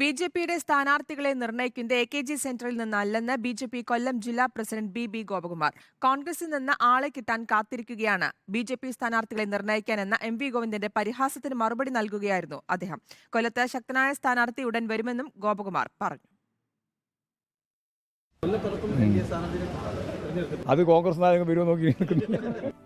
ബിജെപിയുടെ സ്ഥാനാർത്ഥികളെ നിർണ്ണയിക്കുന്നത് എ.കെ.ജി സെന്ററിൽ നിന്നല്ലെന്ന് ബിജെപി കൊല്ലം ജില്ലാ പ്രസിഡന്റ് ബി ഗോപകുമാർ. കോൺഗ്രസിൽ നിന്ന് ആളെ കിട്ടാൻ കാത്തിരിക്കുകയാണ് ബിജെപി സ്ഥാനാർത്ഥികളെ നിർണ്ണയിക്കാനെന്ന എം.വി. ഗോവിന്ദന്റെ പരിഹാസത്തിന് മറുപടി നൽകുകയായിരുന്നു അദ്ദേഹം. കൊല്ലത്ത് ശക്തനായ സ്ഥാനാർത്ഥി ഉടൻ വരുമെന്നും ഗോപകുമാർ പറഞ്ഞു. അത് കോൺഗ്രസ് നായകൻ വരുമോ നോക്കി.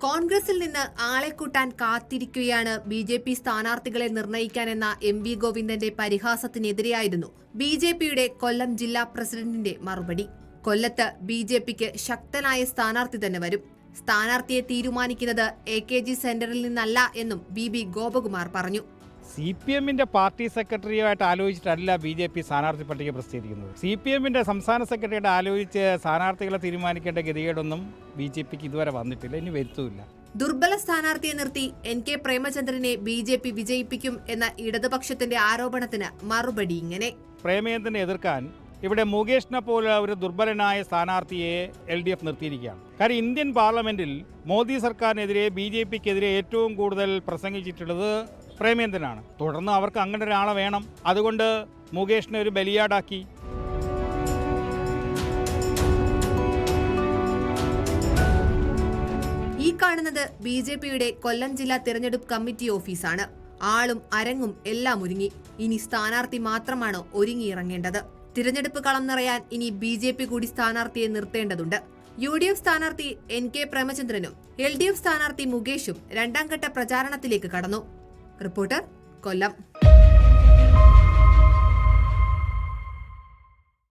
കോൺഗ്രസിൽ നിന്ന് ആളെ കൂട്ടാൻ കാത്തിരിക്കുകയാണ് ബിജെപി സ്ഥാനാർത്ഥികളെ നിർണ്ണയിക്കാനെന്ന എം.വി. ഗോവിന്ദന്റെ പരിഹാസത്തിനെതിരെയായിരുന്നു ബിജെപിയുടെ കൊല്ലം ജില്ലാ പ്രസിഡന്റിന്റെ മറുപടി. കൊല്ലത്ത് ബിജെപിക്ക് ശക്തനായ സ്ഥാനാർത്ഥി തന്നെ വരും. സ്ഥാനാർത്ഥിയെ തീരുമാനിക്കുന്നത് എ.കെ.ജി സെന്ററിൽ നിന്നല്ല എന്നും ബി ഗോപകുമാർ പറഞ്ഞു. CPM-ന്റെ പാർട്ടി സെക്രട്ടറിയുമായിട്ട് ആലോചിച്ചിട്ടല്ല BJP സ്ഥാനാർത്ഥി പട്ടിക പ്രസിദ്ധീകരിക്കുന്നത്. CPM-ന്റെ സംസ്ഥാന സെക്രട്ടറിയുടെ ആലോചിച്ച് സ്ഥാനാർത്ഥികളെ തീരുമാനിക്കേണ്ട ഗതികേടൊന്നും BJPക്ക് ഇതുവരെ വന്നിട്ടില്ല, ഇനി വരുത്തുമില്ല. ദുർബല സ്ഥാനാർത്ഥിയെ നിർത്തി NK പ്രേമചന്ദ്രനെ BJP വിജയിപ്പിക്കും എന്ന ഇടതുപക്ഷത്തിന്റെ ആരോപണത്തിന് മറുപടി ഇങ്ങനെ. പ്രേമചന്ദ്രനെ എതിർക്കാൻ ഇവിടെ മുകേഷിനെ പോലെ ഒരു ദുർബലനായ സ്ഥാനാർത്ഥിയെ LDF നിർത്തിയിരിക്കുകയാണ്. കാര്യം ഇന്ത്യൻ പാർലമെന്റിൽ മോദി സർക്കാരിനെതിരെ BJPക്കെതിരെ ഏറ്റവും കൂടുതൽ പ്രസംഗിച്ചിട്ടുള്ളത് പ്രേമചന്ദ്രനാണ്. തുടർന്ന് അവർക്ക് അങ്ങനെ ഒരാളെ വേണം. അതുകൊണ്ട് മുകേഷിനെ ഒരു ബലിയാടാക്കി. ഈ കാണുന്നത് BJPയുടെ കൊല്ലം ജില്ലാ തിരഞ്ഞെടുപ്പ് കമ്മിറ്റി ഓഫീസാണ്. ആളും അരങ്ങും എല്ലാം ഒരുങ്ങി. ഇനി സ്ഥാനാർത്ഥി മാത്രമാണ് ഒരുങ്ങിയിറങ്ങേണ്ടത്. തിരഞ്ഞെടുപ്പ് കളം നിറയാൻ ഇനി BJP കൂടി സ്ഥാനാർത്ഥിയെ നിർത്തേണ്ടതുണ്ട്. UDF സ്ഥാനാർത്ഥി NK പ്രേമചന്ദ്രനും LDF സ്ഥാനാർത്ഥി മുകേഷും രണ്ടാം ഘട്ട പ്രചാരണത്തിലേക്ക് കടന്നു. റിപ്പോർട്ടർ കൊല്ലം.